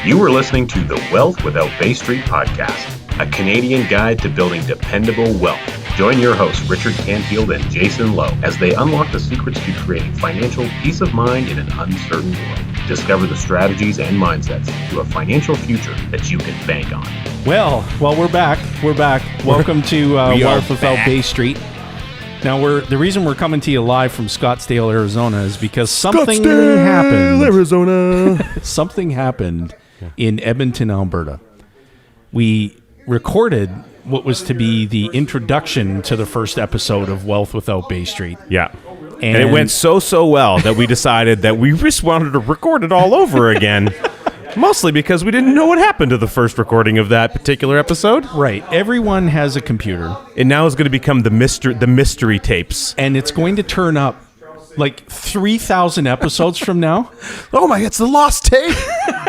You are listening to the Wealth Without Bay Street podcast, a Canadian guide to building dependable wealth. Join your hosts, Richard Canfield and Jayson Lowe, as they unlock the secrets to creating financial peace of mind in an uncertain world. Discover the strategies and mindsets to a financial future that you can bank on. Well, we're back. Welcome to Wealth Without Bay Street. Now, the reason we're coming to you live from Scottsdale, Arizona is because something happened. Arizona. Something happened in Edmonton, Alberta. We recorded what was to be the introduction to the first episode of Wealth Without Bay Street. Yeah. And it went so well that we decided that we just wanted to record it all over again. Mostly because we didn't know what happened to the first recording of that particular episode. Right. Everyone has a computer. It now is going to become the mystery tapes. And it's going to turn up like 3,000 episodes from now. Oh my, it's the lost tape.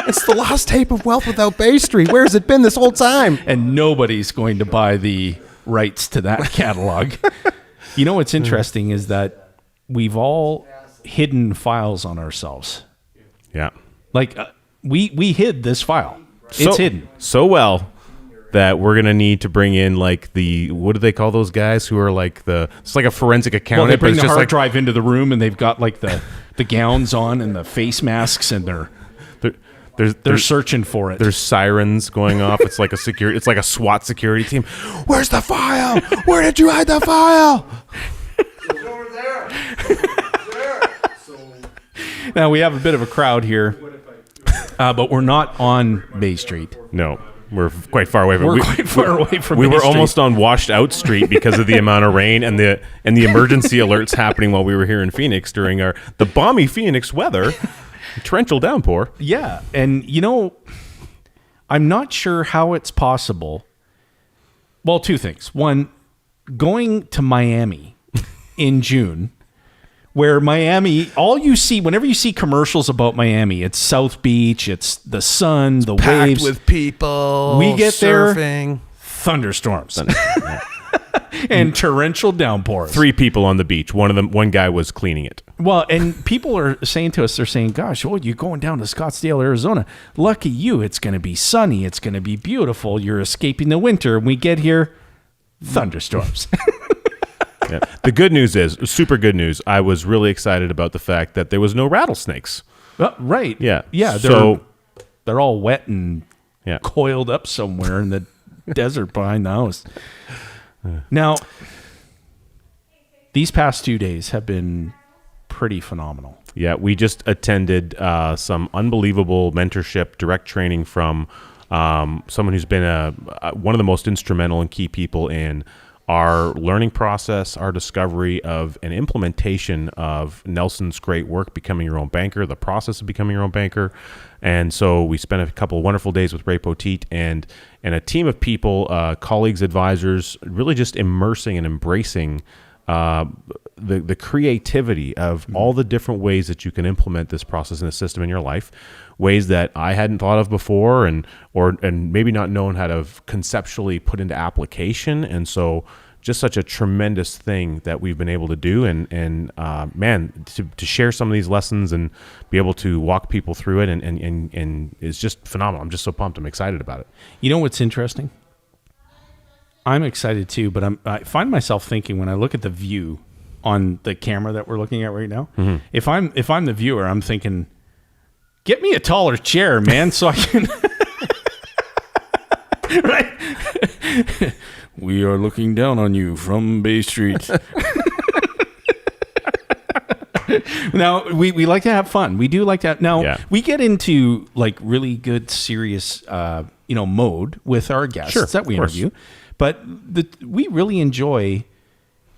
It's the lost tape of Wealth Without Bay Street. Where has it been this whole time? And nobody's going to buy the rights to that catalog. You know what's interesting is that we've all hidden files on ourselves. Yeah. Like... We hid this file. It's hidden. So well that we're going to need to bring in like what do they call those guys who are like it's like a forensic accountant. Well, they bring but it's the just hard drive into the room and they've got like the gowns on and the face masks and they're searching for it. There's sirens going off. It's like it's like a SWAT security team. Where's the file? Where did you hide the file? It's over there. It's there. Now we have a bit of a crowd here. But we're not on Bay Street. No, we're quite far away. We're quite far away from We Bay were Street. almost on washed out street because of the amount of rain and the emergency alerts happening while we were here in Phoenix during the balmy Phoenix weather, torrential downpour. Yeah, and I'm not sure how it's possible. Well, two things. One, going to Miami in June, where Miami, all you see, whenever you see commercials about Miami, it's South Beach, it's the sun, the waves. With people, we get surfing. There, thunderstorms. And torrential downpours. 3 people on the beach. One guy was cleaning it. Well, and people are saying to us, they're saying, gosh, you're going down to Scottsdale, Arizona. Lucky you, it's going to be sunny. It's going to be beautiful. You're escaping the winter. And we get here, thunderstorms. Yeah. The good news is, super good news, I was really excited about the fact that there was no rattlesnakes. Right. Yeah. Yeah. They're all wet and coiled up somewhere in the desert behind the house. Now, these past 2 days have been pretty phenomenal. Yeah, we just attended some unbelievable mentorship, direct training from someone who's been one of the most instrumental and key people in our learning process, our discovery of an implementation of Nelson's great work, Becoming Your Own Banker, the process of becoming your own banker. And so we spent a couple of wonderful days with Ray Poteet and a team of people, colleagues, advisors, really just immersing and embracing the creativity of all the different ways that you can implement this process and a system in your life, ways that I hadn't thought of before and maybe not known how to conceptually put into application. And so just such a tremendous thing that we've been able to do. And man, to share some of these lessons and be able to walk people through it and it's just phenomenal. I'm just so pumped. I'm excited about it. You know what's interesting? I'm excited too, but I find myself thinking when I look at the view on the camera that we're looking at right now, if I'm the viewer, I'm thinking, get me a taller chair, man, so I can. Right? We are looking down on you from Bay Street. Now, we like to have fun. We do like that. Now, we get into like really good, serious, mode with our guests that we interview. But we really enjoy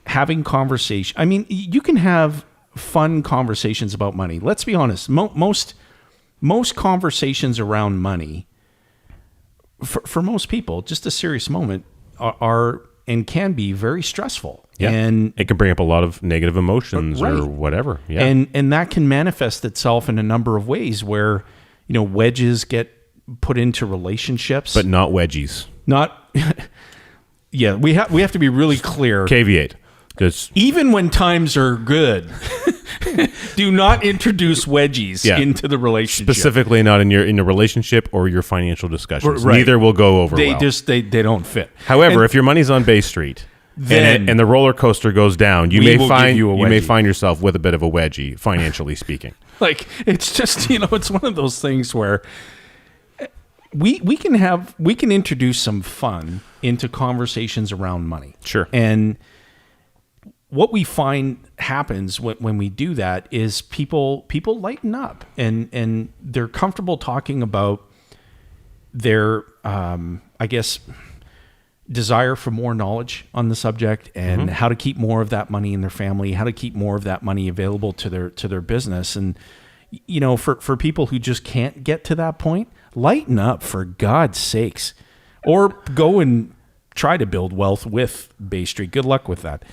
having conversation. I mean, you can have fun conversations about money. Let's be honest. Most conversations around money, for most people, just a serious moment, are and can be very stressful. Yeah. And it can bring up a lot of negative emotions or whatever. Yeah. And that can manifest itself in a number of ways where, wedges get put into relationships. But not wedgies. Not... Yeah, we have to be really clear. Caveat. Even when times are good, Do not introduce wedgies into the relationship. Specifically not in a relationship or your financial discussions. Right. Neither will go over they well. They don't fit. However, if your money's on Bay Street and the roller coaster goes down, you may find yourself with a bit of a wedgie, financially speaking. Like, it's just, it's one of those things where we can introduce some fun into conversations around money. Sure. And what we find happens when we do that is people lighten up and they're comfortable talking about their, I guess, desire for more knowledge on the subject and how to keep more of that money in their family, how to keep more of that money available to their business. And, for people who just can't get to that point, lighten up, for God's sakes, or go and try to build wealth with Bay Street. Good luck with that.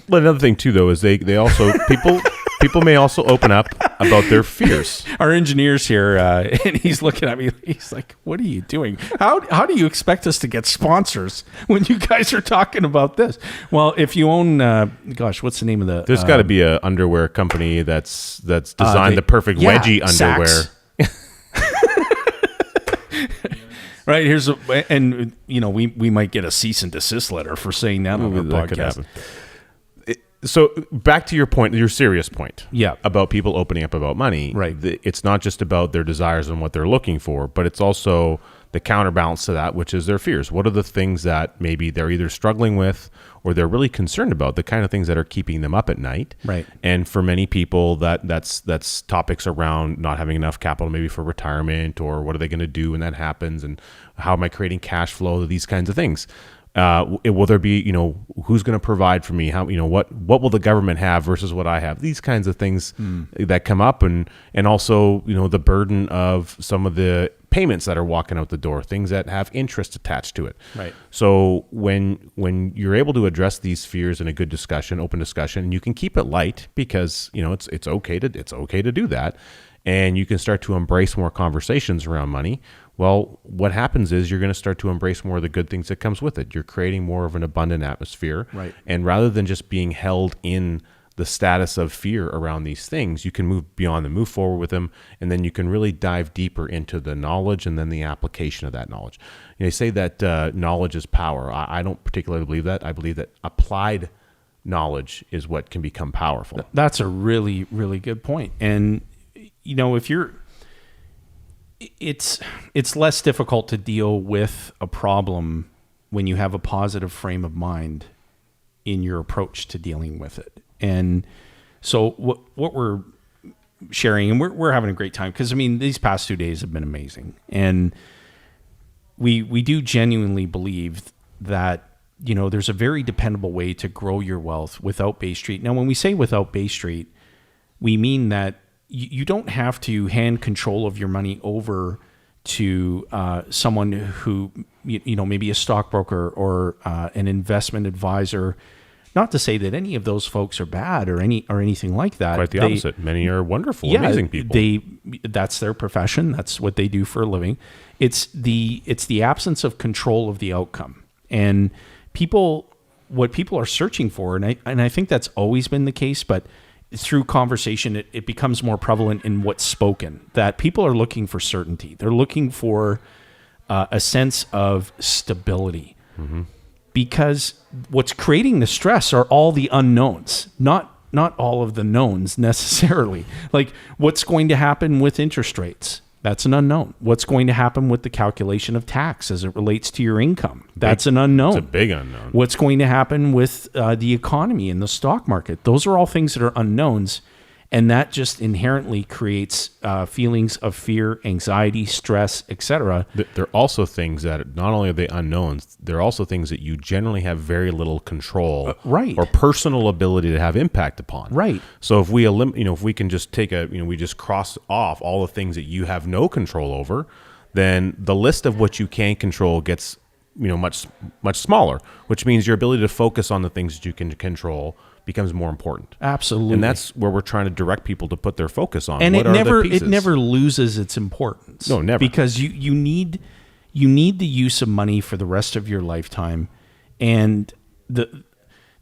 But another thing too, though, is they also people may also open up about their fears. Our engineer's here, and he's looking at me. He's like, "What are you doing? How do you expect us to get sponsors when you guys are talking about this?" Well, if you own, what's the name of the? There's got to be a underwear company that's designed the perfect wedgie underwear. Saks. Right, we might get a cease and desist letter for saying that on the podcast. So back to your point, your serious point, yeah, about people opening up about money. Right, it's not just about their desires and what they're looking for, but it's also the counterbalance to that, which is their fears. What are the things that maybe they're either struggling with or they're really concerned about? The kind of things that are keeping them up at night. Right. And for many people, that's topics around not having enough capital, maybe for retirement, or what are they going to do when that happens, and how am I creating cash flow? These kinds of things. Will there be, who's going to provide for me? How, what will the government have versus what I have? These kinds of things that come up, and also, the burden of some of the payments that are walking out the door, things that have interest attached to it. Right. So when you're able to address these fears in a good discussion, open discussion, and you can keep it light because, it's okay to do that. And you can start to embrace more conversations around money. Well, what happens is you're going to start to embrace more of the good things that comes with it. You're creating more of an abundant atmosphere. Right. And rather than just being held in the status of fear around these things, you can move beyond them, move forward with them, and then you can really dive deeper into the knowledge and then the application of that knowledge. They say that knowledge is power. I don't particularly believe that. I believe that applied knowledge is what can become powerful. That's a really, really good point. And if it's less difficult to deal with a problem when you have a positive frame of mind in your approach to dealing with it. And so what we're sharing, and we're having a great time, because these past 2 days have been amazing, and we do genuinely believe that there's a very dependable way to grow your wealth without Bay Street. Now, when we say without Bay Street, we mean that you don't have to hand control of your money over to someone who, maybe a stockbroker or an investment advisor. Not to say that any of those folks are bad or anything like that. Quite the opposite. Many are wonderful, amazing people. That's their profession. That's what they do for a living. It's the absence of control of the outcome. And what people are searching for, and I think that's always been the case, but through conversation, it becomes more prevalent in what's spoken, that people are looking for certainty. They're looking for a sense of stability. Mm-hmm. Because what's creating the stress are all the unknowns, not all of the knowns necessarily. Like, what's going to happen with interest rates? That's an unknown. What's going to happen with the calculation of tax as it relates to your income? That's an unknown. It's a big unknown. What's going to happen with the economy and the stock market? Those are all things that are unknowns. And that just inherently creates feelings of fear, anxiety, stress, etc. They're also things that not only are they unknowns, they're also things that you generally have very little control, right, or personal ability to have impact upon. Right. So if we if we can just take we just cross off all the things that you have no control over, then the list of what you can control gets much smaller, which means your ability to focus on the things that you can control becomes more important. Absolutely. And that's where we're trying to direct people to put their focus on. And it never loses its importance. No, never. Because you need the use of money for the rest of your lifetime. And the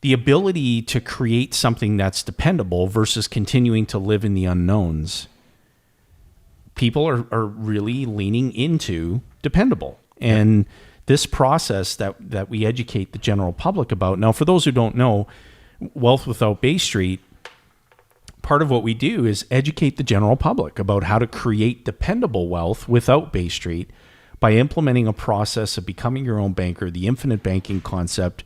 the ability to create something that's dependable versus continuing to live in the unknowns, people are really leaning into dependable. And this process that we educate the general public about. Now, for those who don't know, Wealth Without Bay Street, part of what we do is educate the general public about how to create dependable wealth without Bay Street by implementing a process of becoming your own banker, the infinite banking concept,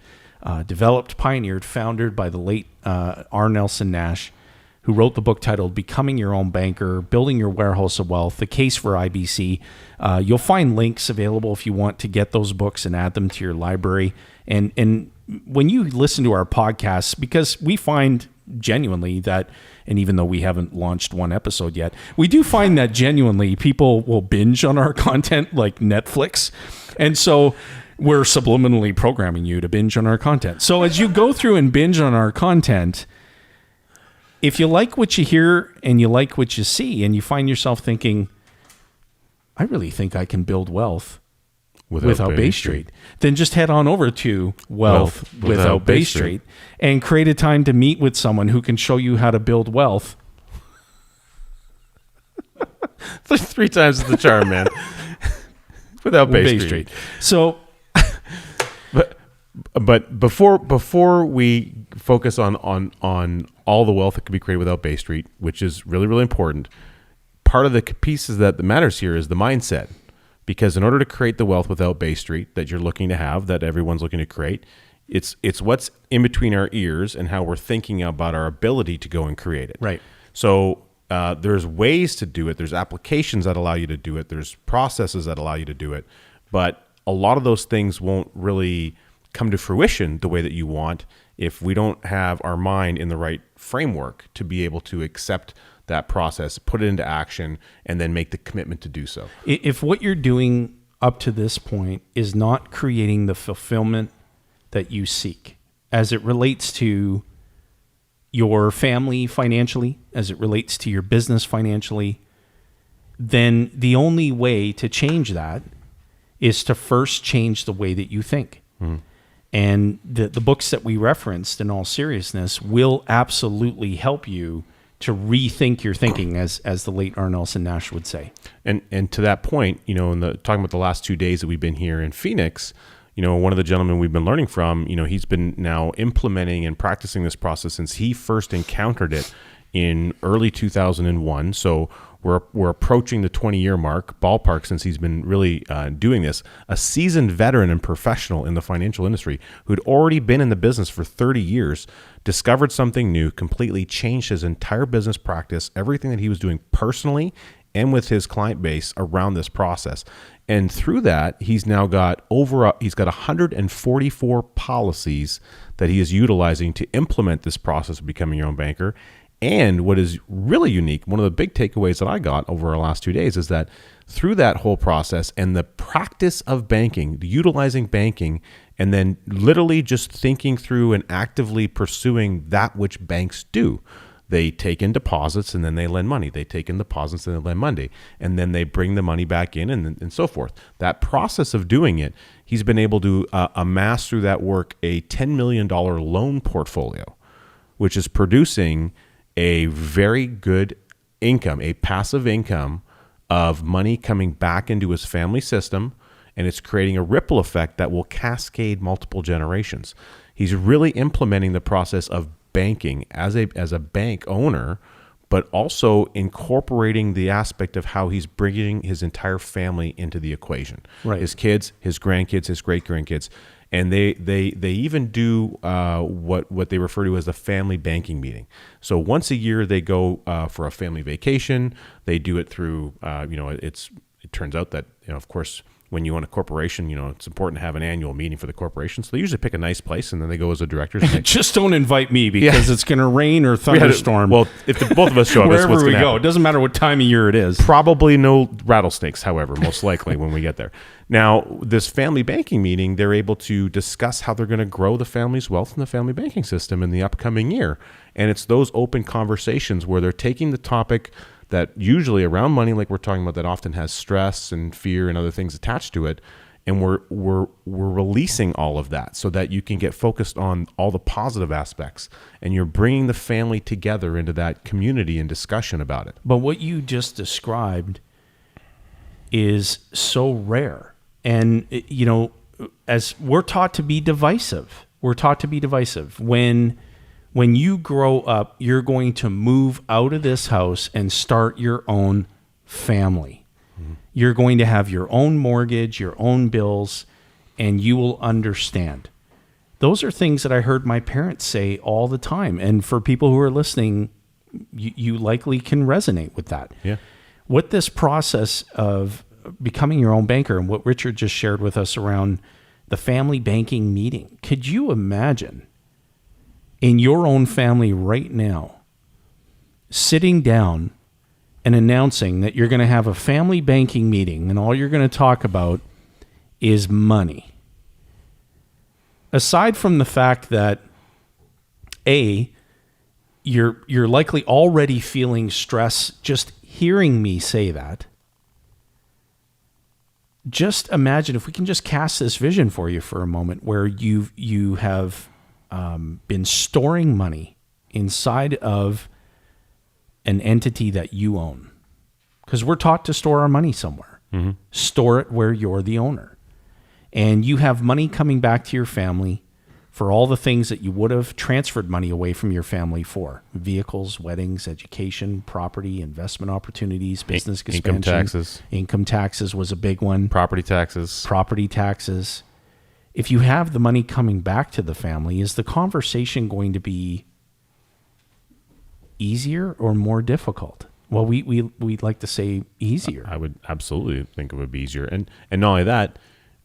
developed, pioneered, founded by the late R. Nelson Nash, who wrote the book titled Becoming Your Own Banker, Building Your Warehouse of Wealth, The Case for IBC. You'll find links available if you want to get those books and add them to your library. And when you listen to our podcasts, because we find genuinely that, and even though we haven't launched one episode yet, we do find that genuinely people will binge on our content like Netflix. And so we're subliminally programming you to binge on our content. So as you go through and binge on our content, if you like what you hear and you like what you see and you find yourself thinking, I really think I can build wealth without Bay Street, then just head on over to Wealth Without Bay Street and create a time to meet with someone who can show you how to build wealth. It's 3 times the charm, man. Without Bay Street. So, but before we focus on all the wealth that can be created without Bay Street, which is really, really important, part of the pieces that matters here is the mindset. Because in order to create the wealth without Bay Street that you're looking to have, that everyone's looking to create, it's what's in between our ears and how we're thinking about our ability to go and create it. Right. So there's ways to do it. There's applications that allow you to do it. There's processes that allow you to do it. But a lot of those things won't really come to fruition the way that you want if we don't have our mind in the right framework to be able to accept that process, put it into action, and then make the commitment to do so. If what you're doing up to this point is not creating the fulfillment that you seek as it relates to your family financially, as it relates to your business financially, then the only way to change that is to first change the way that you think. Mm. And the books that we referenced, in all seriousness, will absolutely help you to rethink your thinking, as the late R. Nelson Nash would say. And to that point, talking about the last 2 days that we've been here in Phoenix, one of the gentlemen we've been learning from, he's been now implementing and practicing this process since he first encountered it in early 2001. So we're approaching the 20-year mark, ballpark, since he's been really doing this. A seasoned veteran and professional in the financial industry who'd already been in the business for 30 years, discovered something new, completely changed his entire business practice, everything that he was doing personally and with his client base around this process. And through that, he's now got he's got 144 policies that he is utilizing to implement this process of becoming your own banker. And what is really unique, one of the big takeaways that I got over our last 2 days is that through that whole process and the practice of banking, utilizing banking, and then literally just thinking through and actively pursuing that which banks do. They take in deposits and then they lend money. They take in deposits and they lend money. And then they bring the money back in and so forth. That process of doing it, he's been able to amass through that work a $10 million loan portfolio, which is producing a very good income, a passive income of money coming back into his family system, and it's creating a ripple effect that will cascade multiple generations. He's really implementing the process of banking as a bank owner, but also incorporating the aspect of how he's bringing his entire family into the equation. Right. His kids, his grandkids, his great-grandkids. And they even do what they refer to as a family banking meeting. So once a year they go for a family vacation. They do it through it turns out that of course when you own a corporation, it's important to have an annual meeting for the corporation. So they usually pick a nice place and then they go as a directors. Just don't invite me because it's going to rain or thunderstorm. Well, if both of us show up, wherever that's what's we go, happen. It doesn't matter what time of year it is. Probably no rattlesnakes, however, most likely when we get there. Now, this family banking meeting, they're able to discuss how they're going to grow the family's wealth in the family banking system in the upcoming year. And it's those open conversations where they're taking the topic that usually around money, like we're talking about, that often has stress and fear and other things attached to it, and we're releasing all of that so that you can get focused on all the positive aspects, and you're bringing the family together into that community and discussion about it. But what you just described is so rare. And, as we're taught to be divisive, when you grow up, you're going to move out of this house and start your own family. Mm-hmm. You're going to have your own mortgage, your own bills, and you will understand. Those are things that I heard my parents say all the time. And for people who are listening, you likely can resonate with that. Yeah. What this process of becoming your own banker and what Richard just shared with us around the family banking meeting, could you imagine in your own family right now, sitting down and announcing that you're going to have a family banking meeting and all you're going to talk about is money? Aside from the fact that, A, you're likely already feeling stress just hearing me say that. Just imagine, if we can just cast this vision for you for a moment, where you have been storing money inside of an entity that you own, because we're taught to store our money somewhere. Mm-hmm. Store it where you're the owner, and you have money coming back to your family for all the things that you would have transferred money away from your family for: vehicles, weddings, education, property, investment opportunities, business expansion. Income taxes was a big one. Property taxes. If you have the money coming back to the family, is the conversation going to be easier or more difficult? Well, we'd like to say easier. I would absolutely think it would be easier. And not only that,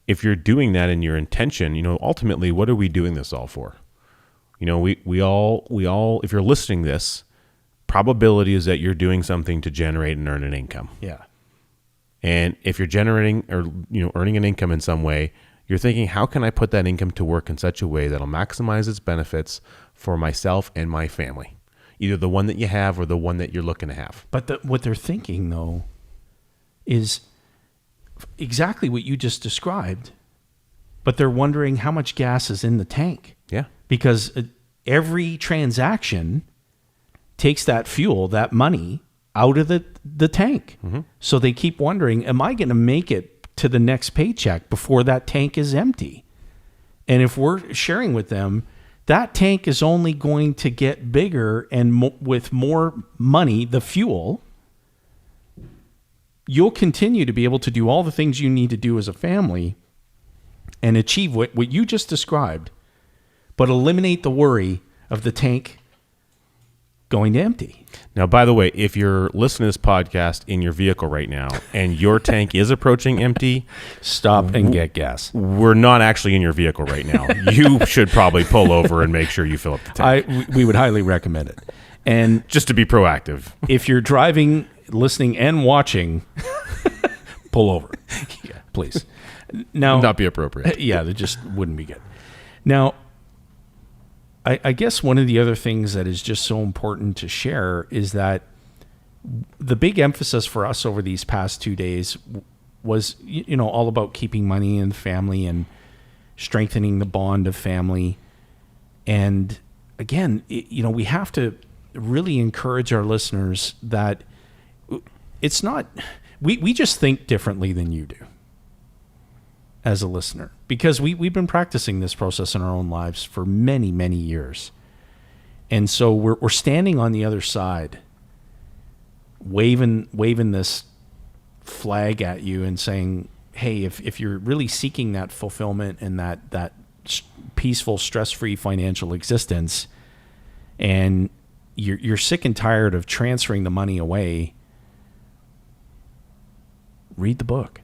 if you're doing that in your intention, ultimately, what are we doing this all for? We all, if you're listening to this, probability is that you're doing something to generate and earn an income. Yeah. And if you're generating or, earning an income in some way, you're thinking, how can I put that income to work in such a way that'll maximize its benefits for myself and my family? Either the one that you have or the one that you're looking to have. But what they're thinking, though, is exactly what you just described, but they're wondering how much gas is in the tank. Yeah. Because every transaction takes that fuel, that money, out of the tank. Mm-hmm. So they keep wondering, am I going to make it to the next paycheck before that tank is empty? And if we're sharing with them, that tank is only going to get bigger, and with more money, the fuel, you'll continue to be able to do all the things you need to do as a family and achieve what you just described, but eliminate the worry of the tank going to empty. Now, by the way, if you're listening to this podcast in your vehicle right now and your tank is approaching empty, stop and get gas. We're not actually in your vehicle right now. You should probably pull over and make sure you fill up the tank. We would highly recommend it. And just to be proactive. If you're driving, listening, and watching, pull over. Yeah, please. Now, not be appropriate. Yeah, that just wouldn't be good. Now, I guess one of the other things that is just so important to share is that the big emphasis for us over these past 2 days was, all about keeping money in the family and strengthening the bond of family. And again, we have to really encourage our listeners that it's not, we just think differently than you do as a listener, because we've been practicing this process in our own lives for many, many years. And so we're standing on the other side, waving this flag at you and saying, hey, if you're really seeking that fulfillment and that peaceful, stress-free financial existence, and you're sick and tired of transferring the money away, read the book.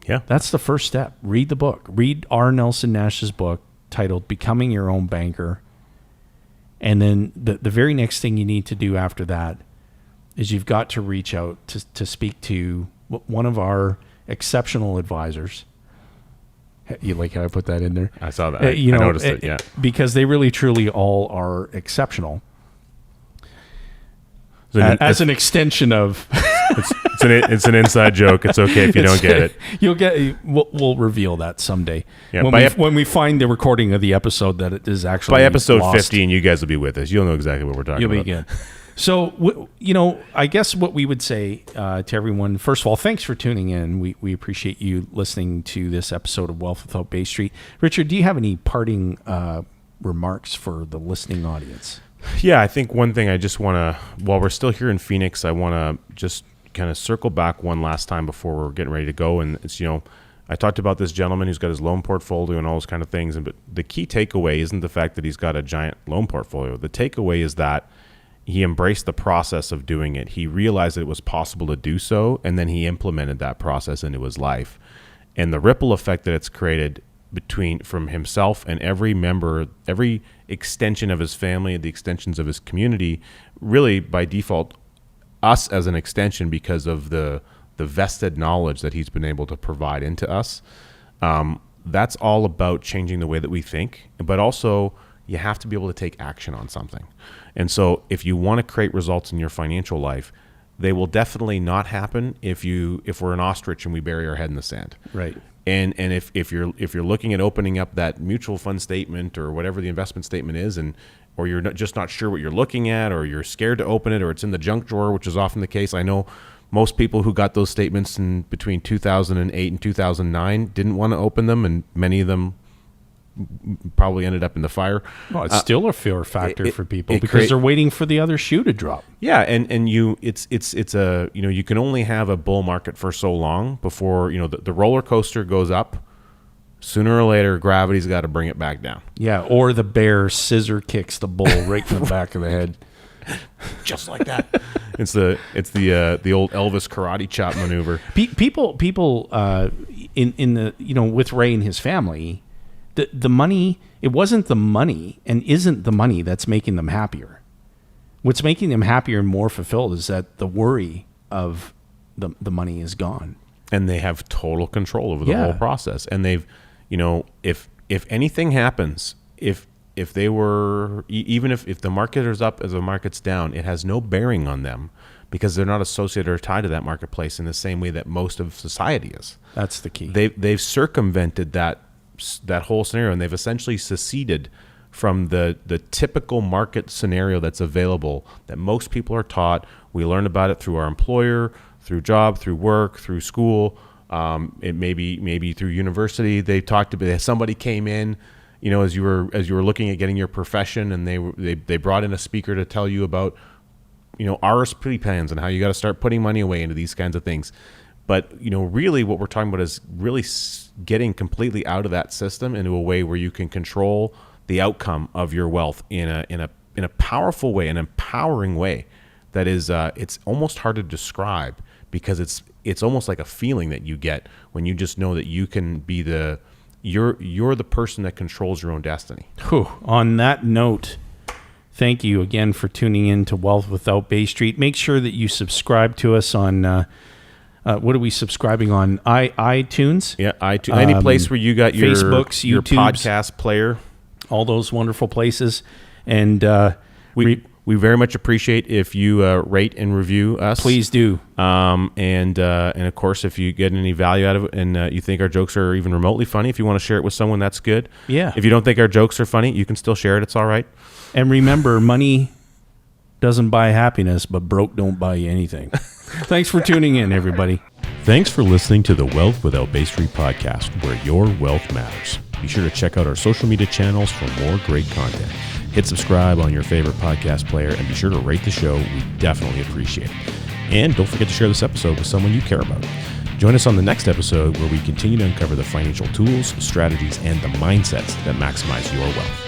Yeah. That's the first step. Read the book. Read R. Nelson Nash's book titled Becoming Your Own Banker. And then the very next thing you need to do after that is you've got to reach out to speak to one of our exceptional advisors. You like how I put that in there? I saw that. I noticed it, yeah. Because they really, truly all are exceptional. As an extension of It's an inside joke. It's okay if you don't get it. We'll reveal that someday. Yeah, when we find the recording of the episode that it is actually by episode lost. 15, you guys will be with us. You'll know exactly what we're talking about. You'll be good. So, I guess what we would say to everyone, first of all, thanks for tuning in. We appreciate you listening to this episode of Wealth Without Bay Street. Richard, do you have any parting remarks for the listening audience? Yeah, I think one thing I just want to, while we're still here in Phoenix, I want to just kind of circle back one last time before we're getting ready to go. And it's, I talked about this gentleman who's got his loan portfolio and all those kind of things. But the key takeaway isn't the fact that he's got a giant loan portfolio. The takeaway is that he embraced the process of doing it. He realized that it was possible to do so, and then he implemented that process into his life. And the ripple effect that it's created from himself and every member, every extension of his family, the extensions of his community, really by default, us as an extension because of the vested knowledge that he's been able to provide into us. That's all about changing the way that we think, but also you have to be able to take action on something. And so if you want to create results in your financial life, they will definitely not happen if we're an ostrich and we bury our head in the sand. Right. And if you're looking at opening up that mutual fund statement or whatever the investment statement is, or you're just not sure what you're looking at, or you're scared to open it, or it's in the junk drawer, which is often the case. I know most people who got those statements in between 2008 and 2009 didn't want to open them, and many of them probably ended up in the fire. Well, it's still a fear factor for people because they're waiting for the other shoe to drop. Yeah, and it's a you can only have a bull market for so long before the roller coaster goes up. Sooner or later, gravity's got to bring it back down. Yeah, or the bear scissor kicks the bull right in the back of the head, just like that. It's the old Elvis karate chop maneuver. People in the with Ray and his family. The money, it wasn't the money and isn't the money that's making them happier. What's making them happier and more fulfilled is that the worry of the money is gone. And they have total control over the whole process. And they've, if anything happens, if they were, even if the market is up as the market's down, it has no bearing on them because they're not associated or tied to that marketplace in the same way that most of society is. That's the key. They've circumvented that whole scenario, and they've essentially seceded from the typical market scenario that's available that most people are taught. We learn about it through our employer, through job, through work, through school. It maybe through university. They talked about somebody came in, as you were looking at getting your profession, and they brought in a speaker to tell you about RSP plans and how you got to start putting money away into these kinds of things. But really, what we're talking about is really getting completely out of that system into a way where you can control the outcome of your wealth in a powerful way, an empowering way. That is, it's almost hard to describe because it's almost like a feeling that you get when you just know that you can be you're the person that controls your own destiny. Whew. On that note, thank you again for tuning in to Wealth Without Bay Street. Make sure that you subscribe to us on. What are we subscribing on? iTunes? Yeah, iTunes. Any place where you got your Facebooks, your YouTubes, podcast player. All those wonderful places. And we very much appreciate if you rate and review us. Please do. And of course, if you get any value out of it and you think our jokes are even remotely funny, if you want to share it with someone, that's good. Yeah. If you don't think our jokes are funny, you can still share it. It's all right. And remember, money doesn't buy happiness, but broke don't buy you anything. Thanks for tuning in, everybody. Thanks for listening to the Wealth Without Bay Street podcast, where your wealth matters. Be sure to check out our social media channels for more great content. Hit subscribe on your favorite podcast player and be sure to rate the show. We definitely appreciate it. And don't forget to share this episode with someone you care about. Join us on the next episode where we continue to uncover the financial tools, strategies, and the mindsets that maximize your wealth.